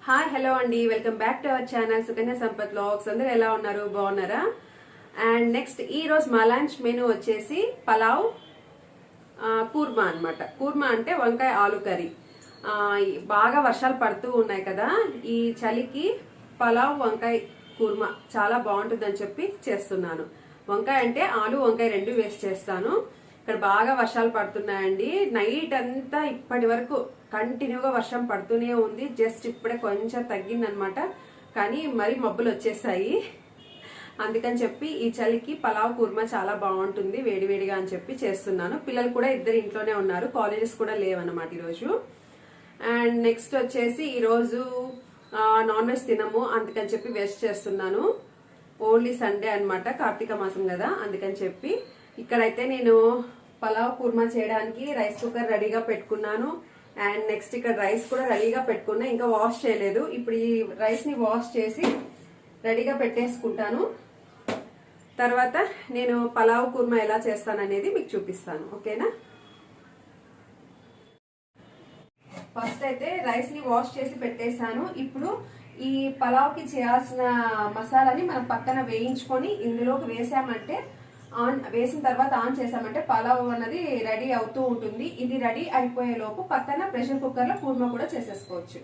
Hi hello అండి, welcome back to our channel Sukanya Sampath vlogs. అందరూ ఎలా ఉన్నారు? బాగున్నారా? అండ్ నెక్స్ట్ ఈ రోజు మా లంచ్ మెనూ వచ్చేసి పలావ్ కూర్మా అన్నమాట. కూర్మా అంటే వంకాయ ఆలు కర్రీ. బాగా వర్షాలు పడుతూ ఉన్నాయి కదా, ఈ చలికి పలావ్ వంకాయ కూర్మా చాలా బాగుంటుందని చెప్పి చేస్తున్నాను. వంకాయ అంటే ఆలు వంకాయ రెండు వేసి చేస్తాను. ఇక్కడ బాగా వర్షాలు పడుతున్నాయండి. నైట్ అంతా ఇప్పటి వరకు కంటిన్యూగా వర్షం పడుతూనే ఉంది. జస్ట్ ఇప్పుడే కొంచెం తగ్గిందనమాట, కానీ మరి మబ్బులు వచ్చేసాయి. అందుకని చెప్పి ఈ చలికి పలావ్ కుర్మా చాలా బాగుంటుంది వేడివేడిగా అని చెప్పి చేస్తున్నాను. పిల్లలు కూడా ఇద్దరు ఇంట్లోనే ఉన్నారు, కాలేజెస్ కూడా లేవన్నమాట ఈరోజు. అండ్ నెక్స్ట్ వచ్చేసి ఈరోజు నాన్ వెజ్ తినము, అందుకని చెప్పి వెజ్ చేస్తున్నాను. ఓన్లీ సండే అన్నమాట, కార్తీక మాసం కదా, అందుకని చెప్పి. ఇక్కడైతే నేను పలావ్ కుర్మా చేయడానికి రైస్ కుక్కర్ రెడీగా పెట్టుకున్నాను. అండ్ నెక్స్ట్ ఇక్కడ రైస్ కూడా రెడీగా పెట్టుకున్నా, ఇంకా వాష్ చేయలేదు. ఇప్పుడు ఈ రైస్ ని వాష్ చేసి రెడీగా పెట్టేసుకుంటాను. తర్వాత నేను పలావ్ కుర్మా ఎలా చేస్తాననేది మీకు చూపిస్తాను, ఓకేనా? ఫస్ట్ అయితే రైస్ ని వాష్ చేసి పెట్టేశాను. ఇప్పుడు ఈ పలావ్ కి చేయాల్సిన మసాలాని మనం పక్కన వేయించుకొని ఇందులోకి వేసామంటే, వేసిన తర్వాత ఆన్ చేసామంటే పలావ్ అన్నది రెడీ అవుతూ ఉంటుంది. ఇది రెడీ అయిపోయే లోపు పక్కన ప్రెషర్ కుక్కర్ లో కూర్మా కూడా చేసేసుకోవచ్చు.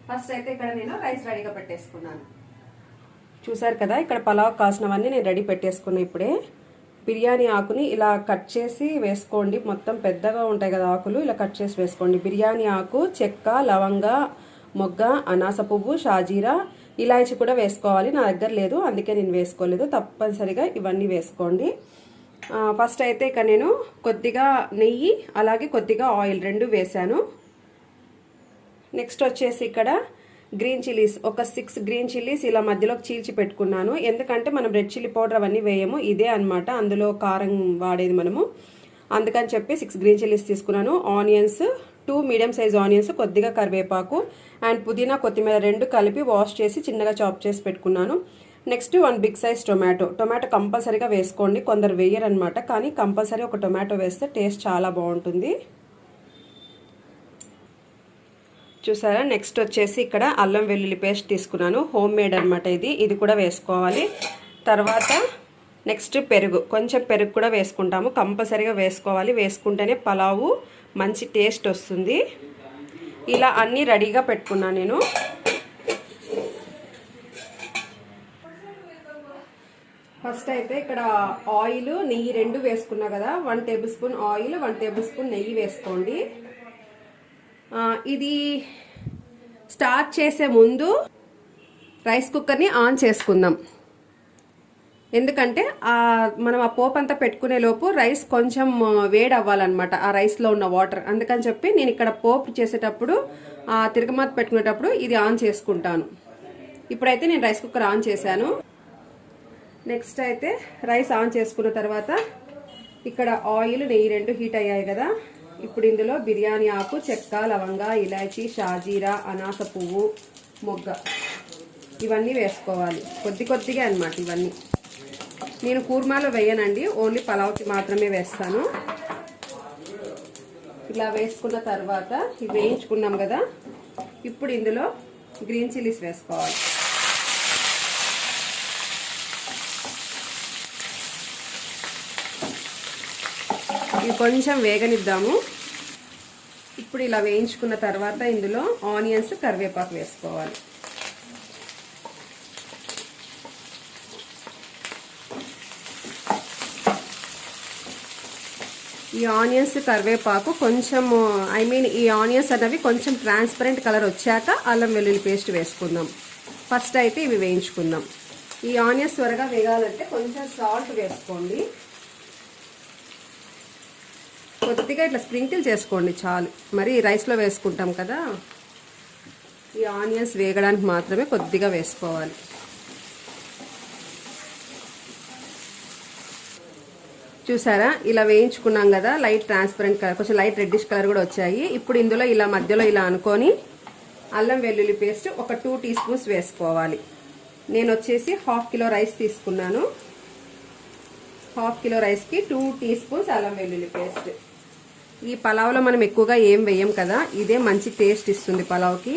ఫస్ట్ అయితే ఇక్కడ నేను రైస్ రెడీగా పెట్టేసుకున్నాను. చూసారు కదా, ఇక్కడ పలావ్ కాసినవన్నీ నేను రెడీ పెట్టేసుకున్నా. ఇప్పుడే బిర్యానీ ఆకుని ఇలా కట్ చేసి వేసుకోండి. మొత్తం పెద్దగా ఉంటాయి కదా ఆకులు, ఇలా కట్ చేసి వేసుకోండి. బిర్యానీ ఆకు, చెక్క, లవంగ, మొగ్గ, అనాస పువ్వు, షాజీరా, ఇలాచి కూడా వేసుకోవాలి. నా దగ్గర లేదు, అందుకే నేను వేసుకోలేదు. తప్పనిసరిగా ఇవన్నీ వేసుకోండి. ఫస్ట్ అయితే ఇక నేను కొద్దిగా నెయ్యి అలాగే కొద్దిగా ఆయిల్ రెండు వేసాను. నెక్స్ట్ వచ్చేసి ఇక్కడ గ్రీన్ చిల్లీస్, ఒక 6 గ్రీన్ చిల్లీస్ ఇలా మధ్యలోకి చీల్చి పెట్టుకున్నాను. ఎందుకంటే మనం రెడ్ చిల్లీ పౌడర్ అవన్నీ వేయము, ఇదే అనమాట అందులో కారం వాడేది మనము. అందుకని చెప్పి 6 గ్రీన్ చిల్లీస్ తీసుకున్నాను. ఆనియన్స్ 2 మీడియం సైజ్ ఆనియన్స్, కొద్దిగా కరివేపాకు అండ్ పుదీనా, కొత్తిమీర రెండు కలిపి వాష్ చేసి చిన్నగా చాప్ చేసి పెట్టుకున్నాను. నెక్స్ట్ 1 బిగ్ సైజ్ టొమాటో కంపల్సరీగా వేసుకోండి. కొందరు వేయరు అనమాట, కానీ కంపల్సరీ ఒక టొమాటో వేస్తే టేస్ట్ చాలా బాగుంటుంది. చూసారా? నెక్స్ట్ వచ్చేసి ఇక్కడ అల్లం వెల్లుల్లి పేస్ట్ తీసుకున్నాను, హోమ్ మేడ్ అనమాట ఇది కూడా వేసుకోవాలి. తర్వాత నెక్స్ట్ పెరుగు, కొంచెం పెరుగు కూడా వేసుకుంటాము, కంపల్సరీగా వేసుకోవాలి. వేసుకుంటేనే పలావు మంచి టేస్ట్ వస్తుంది. ఇలా అన్నీ రెడీగా పెట్టుకున్నాను నేను. ఫస్ట్ అయితే ఇక్కడ ఆయిల్ నెయ్యి రెండు వేసుకున్నా కదా, 1 table spoon oil 1 table spoon నెయ్యి వేసుకోండి. ఇది స్టార్ట్ చేసే ముందు రైస్ కుక్కర్ని ఆన్ చేసుకుందాం. ఎందుకంటే మనం ఆ పోపు అంతా పెట్టుకునే లోపు రైస్ కొంచెం వేడి అవ్వాలన్నమాట, ఆ రైస్లో ఉన్న వాటర్. అందుకని చెప్పి నేను ఇక్కడ పోపు చేసేటప్పుడు తిరగమాత పెట్టుకునేటప్పుడు ఇది ఆన్ చేసుకుంటాను. ఇప్పుడైతే నేను రైస్ కుక్కర్ ఆన్ చేశాను. నెక్స్ట్ అయితే రైస్ ఆన్ చేసుకున్న తర్వాత ఇక్కడ ఆయిల్ నెయ్యి రెండు హీట్ అయ్యాయి కదా, ఇప్పుడు ఇందులో బిర్యానీ ఆకు, చెక్క, లవంగ, ఇలాచి, షాజీరా, అనాస పువ్వు, మొగ్గ ఇవన్నీ వేసుకోవాలి. కొద్దిగా అన్నమాట ఇవన్నీ. నేను కూర్మాలో వేయనండి, ఓన్లీ పలావ్కి మాత్రమే వేస్తాను. ఇలా వేసుకున్న తర్వాత ఇవి వేయించుకున్నాం కదా, ఇప్పుడు ఇందులో గ్రీన్ చిల్లీస్ వేసుకోవాలి. ఇవి కొంచెం వేగనిద్దాము. ఇప్పుడు ఇలా వేయించుకున్న తర్వాత ఇందులో ఆనియన్స్, కరివేపాకు వేసుకోవాలి. ఈ ఆనియన్స్, కరివేపాకు కొంచెం ఈ ఆనియన్స్ అనేవి కొంచెం ట్రాన్స్పరెంట్ కలర్ వచ్చాక అల్లం వెల్లుల్లి పేస్ట్ వేసుకుందాం. ఫస్ట్ అయితే ఇవి వేయించుకుందాం. ఈ ఆనియన్స్ త్వరగా వేగాలంటే కొంచెం సాల్ట్ వేసుకోండి. కొద్దిగా ఇట్లా స్ప్రింకిల్ చేసుకోండి చాలు, మరి రైస్లో వేసుకుంటాం కదా. ఈ ఆనియన్స్ వేగడానికి మాత్రమే కొద్దిగా వేసుకోవాలి. చూసారా? ఇలా వేయించుకున్నాం కదా, లైట్ ట్రాన్స్పరెంట్ కలర్, కొంచెం లైట్ రెడ్డిష్ కలర్ కూడా వచ్చాయి. ఇప్పుడు ఇందులో ఇలా మధ్యలో ఇలా అనుకొని అల్లం వెల్లుల్లి పేస్ట్ ఒక 2 టీ స్పూన్స్ వేసుకోవాలి. నేను వచ్చేసి 1/2 కిలో రైస్ తీసుకున్నాను. 1/2 కిలో రైస్కి 2 టీ స్పూన్స్ అల్లం వెల్లుల్లి పేస్ట్. ఈ పలావ్లో మనం ఎక్కువగా ఏం వేయం కదా, ఇదే మంచి టేస్ట్ ఇస్తుంది పలావ్కి.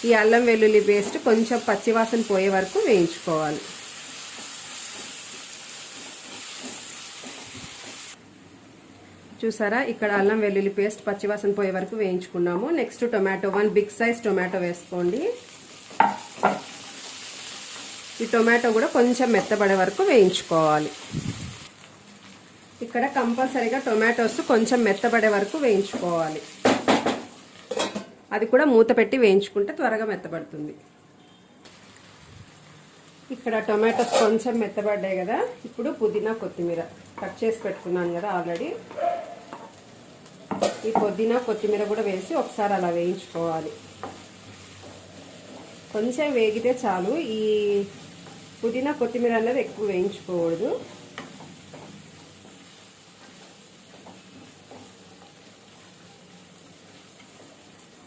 ఈ అల్లం వెల్లుల్లి పేస్ట్ కొంచెం పచ్చివాసన పోయే వరకు వేయించుకోవాలి. చూసారా, ఇక్కడ అల్లం వెల్లుల్లి పేస్ట్ పచ్చివాసన పోయే వరకు వేయించుకున్నాము. Next tomato, 1 big size tomato వేసుకోండి. ఈ టొమాటో కూడా కొంచెం మెత్తబడే వరకు వేయించుకోవాలి. ఇక్కడ కంపల్సరీగా టొమాటోస్ కొంచెం మెత్తబడే వరకు వేయించుకోవాలి. అది కూడా మూత పెట్టి వేయించుకుంటే త్వరగా మెత్తబడుతుంది. ఇక్కడ టొమాటోస్ కొంచెం మెత్తబడ్డాయి కదా, ఇప్పుడు పుదీనా కొత్తిమీర కట్ చేసి పెట్టుకున్నాను కదా ఆల్రెడీ. ఈ పుదీనా కొత్తిమీర కూడా వేసి ఒకసారి అలా వేయించుకోవాలి. కొంచెం వేగితే చాలు. ఈ పుదీనా కొత్తిమీర అనేది ఎక్కువ వేయించుకోకూడదు.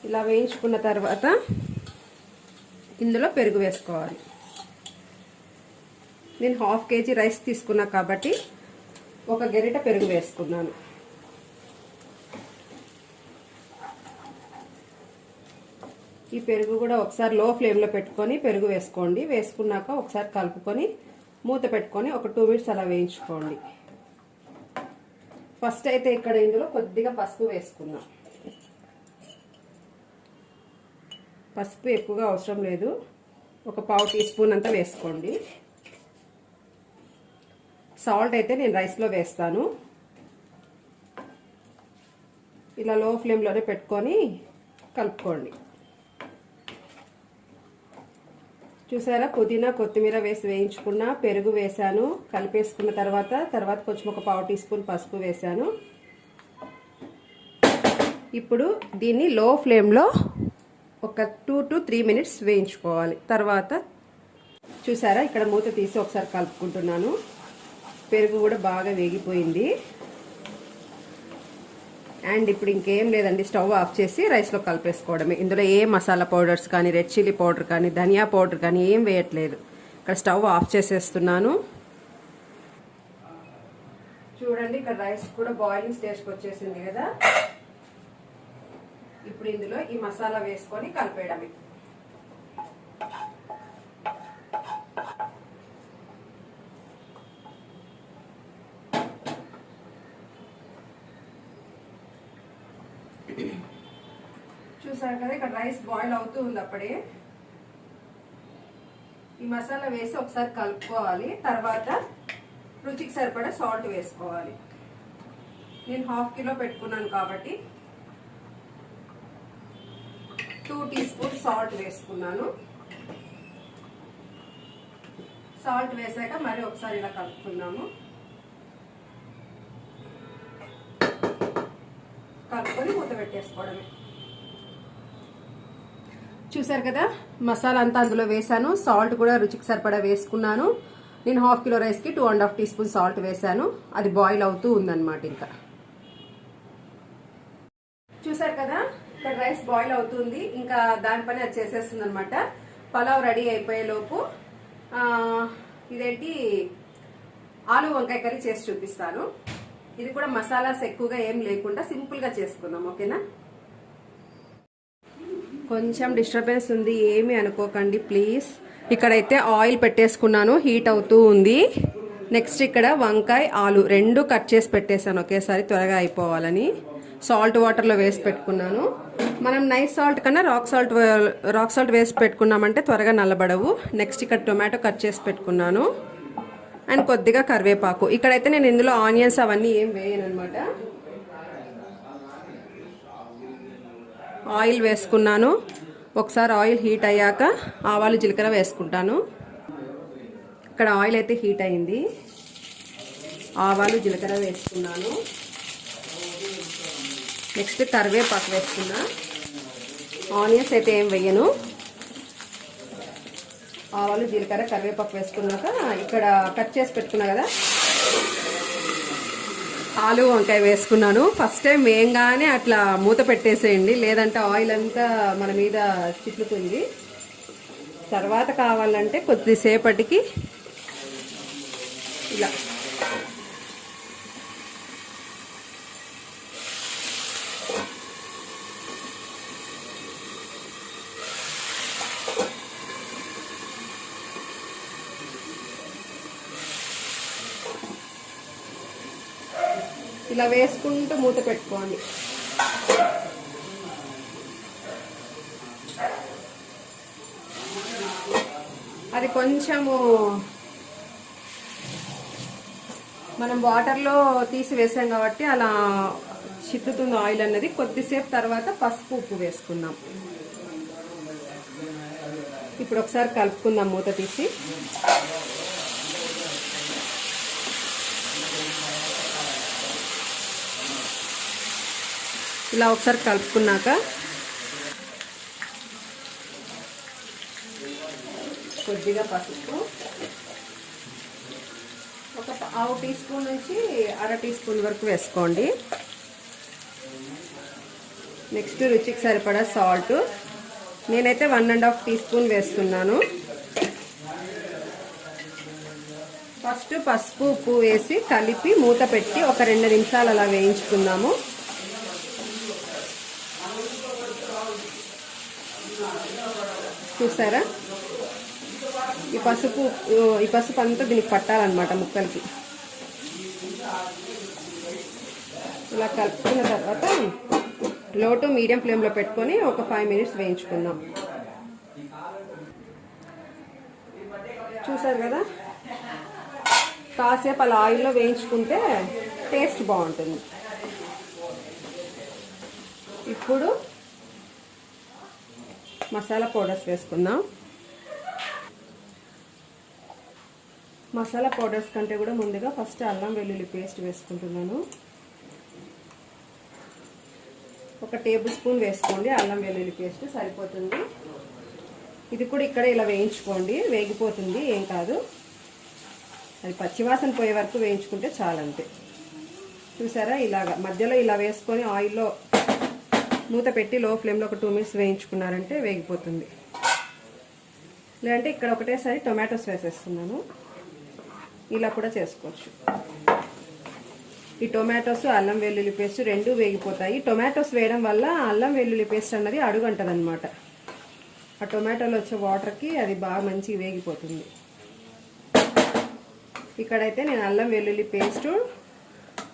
ఇలా వేయించుకున్న తర్వాత ఇందులో పెరుగు వేసుకోవాలి. నేను 1/2 kg రైస్ తీసుకున్నా కాబట్టి 1 గరిట పెరుగు వేసుకున్నాను. ఈ పెరుగు కూడా ఒకసారి లో ఫ్లేమ్లో పెట్టుకొని పెరుగు వేసుకోండి. వేసుకున్నాక ఒకసారి కలుపుకొని మూత పెట్టుకొని ఒక 2 మినిట్స్ అలా వేయించుకోండి. ఫస్ట్ అయితే ఇక్కడ ఇందులో కొద్దిగా పసుపు వేసుకుందాం. పసుపు ఎక్కువగా అవసరం లేదు, ఒక 1/2 టీ స్పూన్ అంతా వేసుకోండి. సాల్ట్ అయితే నేను రైస్లో వేస్తాను. ఇలా లో ఫ్లేమ్లోనే పెట్టుకొని కలుపుకోండి. చూసారా, పుదీనా కొత్తిమీర వేసి వేయించుకున్న పెరుగు వేసాను. కలిపేసుకున్న తర్వాత కొంచెం ఒక 1/2 టీ స్పూన్ పసుపు వేసాను. ఇప్పుడు దీన్ని లో ఫ్లేమ్లో ఒక 2 to 3 మినిట్స్ వేయించుకోవాలి. తర్వాత చూసారా, ఇక్కడ మూత తీసి ఒకసారి కలుపుకుంటున్నాను. పెరుగు కూడా బాగా వేగిపోయింది. అండ్ ఇప్పుడు ఇంకేం లేదండి, స్టవ్ ఆఫ్ చేసి రైస్లో కలిపేసుకోవడమే. ఇందులో ఏ మసాలా పౌడర్స్ కానీ, రెడ్ చిల్లీ పౌడర్ కానీ, ధనియా పౌడర్ కానీ ఏం వేయట్లేదు. ఇక్కడ స్టవ్ ఆఫ్ చేసేస్తున్నాను. చూడండి, ఇక్కడ రైస్ కూడా బాయిలింగ్ స్టేజ్కి వచ్చేసింది కదా. ఇప్పుడు ఇందులో ఈ మసాలా వేసుకొని కలిపేయడమే. చూసారు కదా, ఇక్కడ రైస్ బాయిల్ అవుతూ ఉంది. అప్పుడే ఈ మసాలా వేసి ఒకసారి కలుపుకోవాలి. తర్వాత రుచికి సరిపడా సాల్ట్ వేసుకోవాలి. నేను 1/2 కిలో పెట్టుకున్నాను కాబట్టి 2 టీ స్పూన్ సాల్ట్ వేసుకున్నాను. సాల్ట్ వేసాక మరి ఒకసారి ఇలా కలుపుకున్నాము. కలుపుకొని మూత పెట్టేసుకోవడమే. చూసారు కదా, మసాలా అంతా అందులో వేసాను. సాల్ట్ కూడా రుచికి సరిపడా వేసుకున్నాను. నేను 1/2 కిలో రైస్కి 2.5 టీ స్పూన్ సాల్ట్ వేసాను. అది బాయిల్ అవుతూ ఉందన్నమాట. ఇంకా చూసారు కదా, ఇక్కడ రైస్ బాయిల్ అవుతుంది. ఇంకా దానిపైన అది చేసేస్తుంది అనమాట. పలావ్ రెడీ అయిపోయే లోపు ఇదేంటి ఆలు వంకాయ కర్రీ చేసి చూపిస్తాను. ఇది కూడా మసాలాస్ ఎక్కువగా ఏం లేకుండా సింపుల్గా చేసుకుందాం, ఓకేనా. కొంచెం డిస్టర్బెన్స్ ఉంది, ఏమీ అనుకోకండి ప్లీజ్. ఇక్కడైతే ఆయిల్ పెట్టేసుకున్నాను, హీట్ అవుతూ ఉంది. నెక్స్ట్ ఇక్కడ వంకాయ ఆలు 2 కట్ చేసి పెట్టేశాను ఒకేసారి, త్వరగా అయిపోవాలని. సాల్ట్ వాటర్లో వేసి పెట్టుకున్నాను. మనం నైస్ సాల్ట్ కన్నా రాక్ సాల్ట్ వేసి పెట్టుకున్నామంటే త్వరగా నల్లబడవు. నెక్స్ట్ ఇక్కడ టొమాటో కట్ చేసి పెట్టుకున్నాను అండ్ కొద్దిగా కరివేపాకు. ఇక్కడైతే నేను ఇందులో ఆనియన్స్ అవన్నీ ఏం వేయను అనమాట. ఆయిల్ వేసుకున్నాను. ఒకసారి ఆయిల్ హీట్ అయ్యాక ఆవాలు జీలకర్ర వేసుకుంటాను. ఇక్కడ ఆయిల్ అయితే హీట్ అయింది. ఆవాలు జీలకర్ర వేసుకున్నాను. నెక్స్ట్ కరివేపాకు వేసుకున్నా. ఆనియన్స్ అయితే ఏం వేయను. ఆవాలు జీలకర్ర కరివేపాకు వేసుకున్నాక ఇక్కడ కట్ చేసి పెట్టుకున్నా కదా ఆలు వంకాయ వేసుకున్నాను. ఫస్ట్ టైం వేయంగానే అట్లా మూత పెట్టేసేయండి, లేదంటే ఆయిల్ అంతా మన మీద చిట్లుతుంది. తర్వాత కావాలంటే కొద్దిసేపటికి ఇలా ఇలా వేసుకుంటూ మూత పెట్టుకోండి. అది కొంచెము మనం వాటర్లో తీసి వేసాం కాబట్టి అలా చిట్టుతుంది ఆయిల్ అన్నది. కొద్దిసేపు తర్వాత పసుపు ఉప్పు వేసుకుందాం. ఇప్పుడు ఒకసారి కలుపుకుందాం మూత తీసి. ఇలా ఒకసారి కలుపుకున్నాక కొద్దిగా పసుపు, ఒక 1/2 టీ స్పూన్ నుంచి 1/2 టీ స్పూన్ వరకు వేసుకోండి. నెక్స్ట్ రుచికి సరిపడా సాల్ట్, నేనైతే 1.5 టీ స్పూన్ వేస్తున్నాను. ఫస్ట్ పసుపు ఉప్పు వేసి కలిపి మూత పెట్టి ఒక 2 నిమిషాలు అలా వేయించుకుందాము. చూసారా, ఈ పసుపు అంతా దీనికి పట్టాలన్నమాట ముక్కలకి. ఇలా కలుపుకున్న తర్వాత లో టు మీడియం ఫ్లేమ్లో పెట్టుకొని ఒక 5 మినిట్స్ వేయించుకుందాం. చూసారు కదా, కాసేపు అలా ఆయిల్లో వేయించుకుంటే టేస్ట్ బాగుంటుంది. ఇప్పుడు మసాలా పౌడర్స్ వేసుకుందాం. మసాలా పౌడర్స్ కంటే కూడా ముందుగా ఫస్ట్ అల్లం వెల్లుల్లి పేస్ట్ వేసుకుంటున్నాను. 1 టేబుల్ స్పూన్ వేసుకోండి. అల్లం వెల్లుల్లి పేస్ట్ సరిపోతుంది. ఇది కూడా ఇక్కడ ఇలా వేయించుకోండి, వేగిపోతుంది, ఏం కాదు. అది పచ్చివాసన పోయే వరకు వేయించుకుంటే చాలంతే. చూసారా, ఇలాగా మధ్యలో ఇలా వేసుకొని ఆయిల్లో మూత పెట్టి లో ఫ్లేమ్లో ఒక 2 మినిట్స్ వేయించుకున్నారంటే వేగిపోతుంది. లేదంటే ఇక్కడ ఒకటేసారి టొమాటోస్ వేసేస్తున్నాను. ఇలా కూడా చేసుకోవచ్చు. ఈ టొమాటోస్ అల్లం వెల్లుల్లి పేస్ట్ 2 వేగిపోతాయి. టొమాటోస్ వేయడం వల్ల అల్లం వెల్లుల్లి పేస్ట్ అన్నది అడుగంటది అనమాట. ఆ టొమాటోలో వచ్చే వాటర్కి అది బాగా మంచిగా వేగిపోతుంది. ఇక్కడైతే నేను అల్లం వెల్లుల్లి పేస్ట్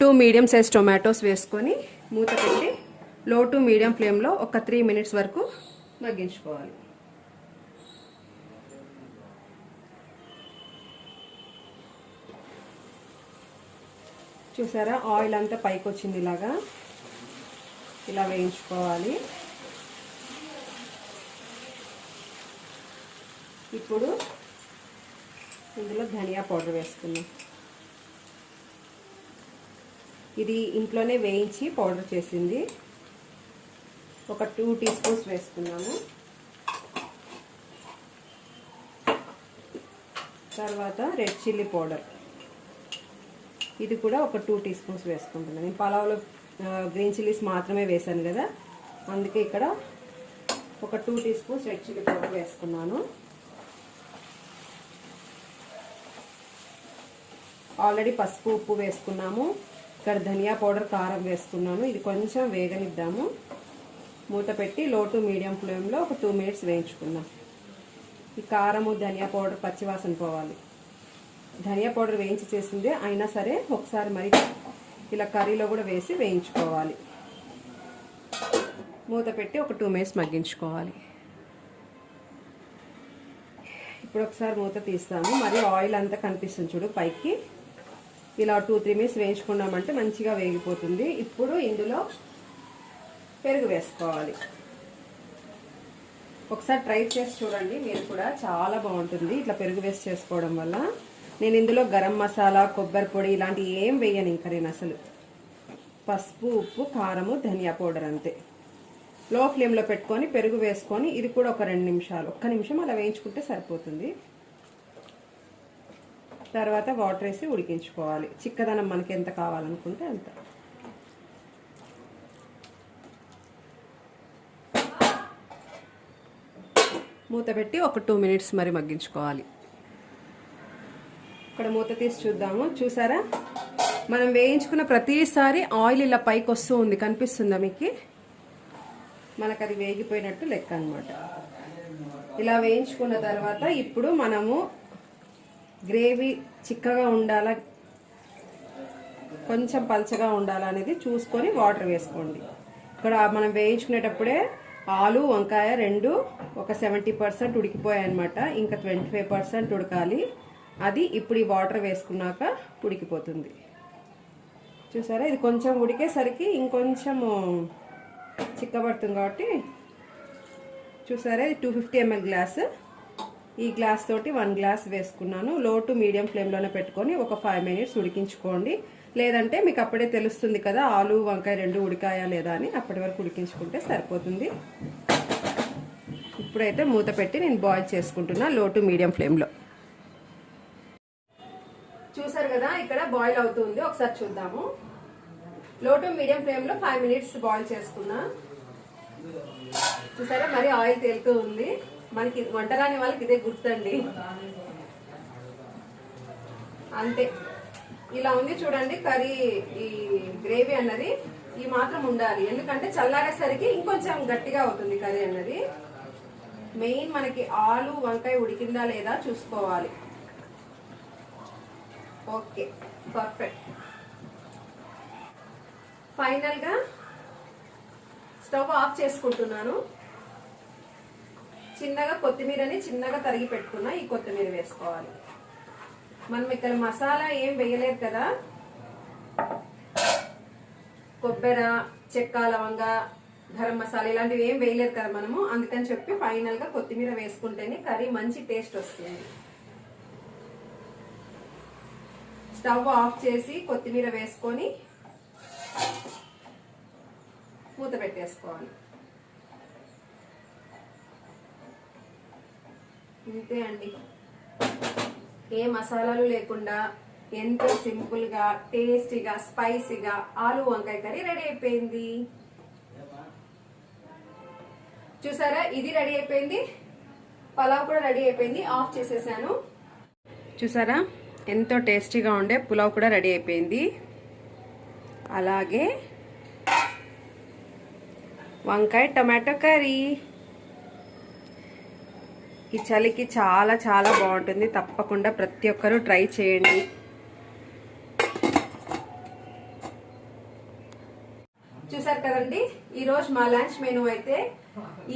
2 మీడియం సైజ్ టొమాటోస్ వేసుకొని మూత పెట్టి లో టు మీడియం ఫ్లేమ్లో ఒక 3 మినిట్స్ వరకు మగ్గించుకోవాలి. చూసారా, ఆయిల్ అంతా పైకి వచ్చింది. ఇలా వేయించుకోవాలి. ఇప్పుడు ఇందులో ధనియా పౌడర్ వేసుకున్నాం. ఇది ఇంట్లోనే వేయించి పౌడర్ చేసింది. ఒక 2 టీ స్పూన్స్ వేసుకున్నాము. తర్వాత రెడ్ చిల్లీ పౌడర్, ఇది కూడా ఒక 2 టీ స్పూన్స్ వేసుకుంటున్నాను. నేను పలావ్లో గ్రీన్ చిల్లీస్ మాత్రమే వేసాను కదా, అందుకే ఇక్కడ ఒక 2 teaspoons red chilli powder వేసుకున్నాను. ఆల్రెడీ పసుపు ఉప్పు వేసుకున్నాము. ఇక్కడ ధనియా పౌడర్, కారం వేసుకున్నాను. ఇది కొంచెం వేగనిద్దాము. మూత పెట్టి లో టు మీడియం ఫ్లేమ్లో ఒక 2 మినిట్స్ వేయించుకుందాం. ఈ కారము ధనియా పౌడర్ పచ్చివాసన పోవాలి. ధనియా పౌడర్ వేయించి చేసిందే అయినా సరే ఒకసారి మరి ఇలా కర్రీలో కూడా వేసి వేయించుకోవాలి. మూత పెట్టి ఒక 2 మినిట్స్ మగ్గించుకోవాలి. ఇప్పుడు ఒకసారి మూత తీస్తాము. మరి ఆయిల్ అంతా కనిపిస్తుంది చూడు పైకి. ఇలా 2-3 మినిట్స్ వేయించుకున్నామంటే మంచిగా వేగిపోతుంది. ఇప్పుడు ఇందులో పెరుగు వేసుకోవాలి. ఒకసారి ట్రై చేసి చూడండి మీరు కూడా, చాలా బాగుంటుంది ఇట్లా పెరుగు వేసి చేసుకోవడం వల్ల. నేను ఇందులో గరం మసాలా, కొబ్బరి పొడి ఇలాంటివి ఏం వేయను. ఇంకా నేను అసలు పసుపు, ఉప్పు, కారము, ధనియా పౌడర్ అంతే. లో ఫ్లేమ్లో పెట్టుకొని పెరుగు వేసుకొని ఇది కూడా ఒక 2 నిమిషాలు, 1 నిమిషం అలా వేయించుకుంటే సరిపోతుంది. తర్వాత వాటర్ వేసి ఉడికించుకోవాలి. చిక్కదనం మనకి ఎంత కావాలనుకుంటే అంత. మూత పెట్టి ఒక 2 మినిట్స్ మరి మగ్గించుకోవాలి. ఇక్కడ మూత తీసి చూద్దాము. చూసారా, మనం వేయించుకున్న ప్రతిసారి ఆయిల్ ఇలా పైకి వస్తూ ఉంది, కనిపిస్తుందా మీకు? మనకు అది వేగిపోయినట్టు లెక్క అనమాట. ఇలా వేయించుకున్న తర్వాత ఇప్పుడు మనము గ్రేవీ చిక్కగా ఉండాలా, కొంచెం పలచగా ఉండాలనేది చూసుకొని వాటర్ వేసుకోండి. ఇక్కడ మనం వేయించుకునేటప్పుడే ఆలు వంకాయ రెండు ఒక 70% ఉడికిపోయాయి అనమాట. ఇంకా 25% ఉడకాలి. అది ఇప్పుడు ఈ వాటర్ వేసుకున్నాక ఉడికిపోతుంది. చూసారా, ఇది కొంచెం ఉడికేసరికి ఇంకొంచెం చిక్కబడుతుంది కాబట్టి చూసారా, ఇది 250 ml గ్లాస్. ఈ గ్లాస్ తోటి 1 గ్లాస్ వేసుకున్నాను. లో టు మీడియం ఫ్లేమ్లోనే పెట్టుకొని ఒక 5 minutes ఉడికించుకోండి. లేదంటే మీకు అప్పుడే తెలుస్తుంది కదా ఆలు వంకాయ రెండు ఉడికాయా లేదా అని, అప్పటి వరకు ఉడికించుకుంటే సరిపోతుంది. ఇప్పుడైతే మూత పెట్టి నేను బాయిల్ చేసుకుంటున్నా లో టు మీడియం ఫ్లేమ్లో. చూసారు కదా, ఇక్కడ బాయిల్ అవుతుంది. ఒకసారి చూద్దాము. లో టు మీడియం ఫ్లేమ్లో 5 minutes బాయిల్ చేసుకున్నా. చూసారా, మరి ఆయిల్ తేలుతూ ఉంది. మనకి వంటరాని వాళ్ళకి ఇదే గుర్తండి. అంతే, ఇలా ఉంది చూడండి కర్రీ. ఈ గ్రేవీ అన్నది ఈ మాత్రం ఉండాలి, ఎందుకంటే చల్లారేసరికి ఇంకొంచెం గట్టిగా అవుతుంది కర్రీ అన్నది. మెయిన్ మనకి ఆలు వంకాయ ఉడికిందా లేదా చూసుకోవాలి. Okay, perfect. ఫైనల్ గా స్టవ్ ఆఫ్ చేసుకుంటున్నాను. చిన్నగా కొత్తిమీరని చిన్నగా తరిగి పెట్టుకున్నా. ఈ కొత్తిమీర వేసుకోవాలి. మనం ఇక్కడ మసాలా ఏం వేయలేదు కదా, కొబ్బరి, చెక్క, లవంగ, గరం మసాలా ఇలాంటివి ఏం వేయలేదు కదా మనము. అందుకని చెప్పి ఫైనల్ గా కొత్తిమీర వేసుకుంటేనే కర్రీ మంచి టేస్ట్ వస్తుంది. స్టవ్ ఆఫ్ చేసి కొత్తిమీర వేసుకొని మూత పెట్టేసుకోవాలి. ఇంతే అండి, ఏ మసాలాలు లేకుండా ఎంతో సింపుల్ గా టేస్టీగా స్పైసీగా ఆలు వంకాయ కర్రీ రెడీ అయిపోయింది. చూసారా, ఇది రెడీ అయిపోయింది. పలావ్ కూడా రెడీ అయిపోయింది. ఆఫ్ చేసేసాను. చూసారా, ఎంతో టేస్టీగా ఉండే పులావ్ కూడా రెడీ అయిపోయింది. అలాగే వంకాయ టమాటో కర్రీ ఈ చలికి చాలా చాలా బాగుంటుంది. తప్పకుండా ప్రతి ఒక్కరూ ట్రై చేయండి. చూసారు కదండి, ఈరోజు మా లంచ్ మెనూ అయితే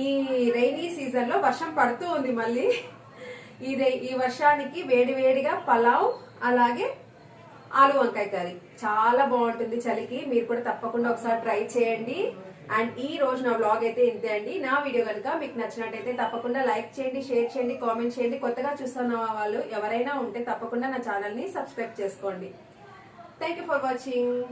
ఈ రైనీ సీజన్ లో వర్షం పడుతూ ఉంది. మళ్ళీ ఈ వర్షానికి వేడి వేడిగా పలావ్ అలాగే ఆలు వంకాయ కర్రీ చాలా బాగుంటుంది చలికి. మీరు కూడా తప్పకుండా ఒకసారి ట్రై చేయండి. అండ్ ఈ రోజు నా వ్లాగ్ అయితే ఇంతే అండి. నా వీడియో కనుక మీకు నచ్చినట్టయితే తప్పకుండా లైక్ చేయండి, షేర్ చేయండి, కామెంట్ చేయండి. కొత్తగా చూస్తున్న వాళ్ళు ఎవరైనా ఉంటే తప్పకుండా నా ఛానల్ ని సబ్స్క్రైబ్ చేసుకోండి. Thank you for watching.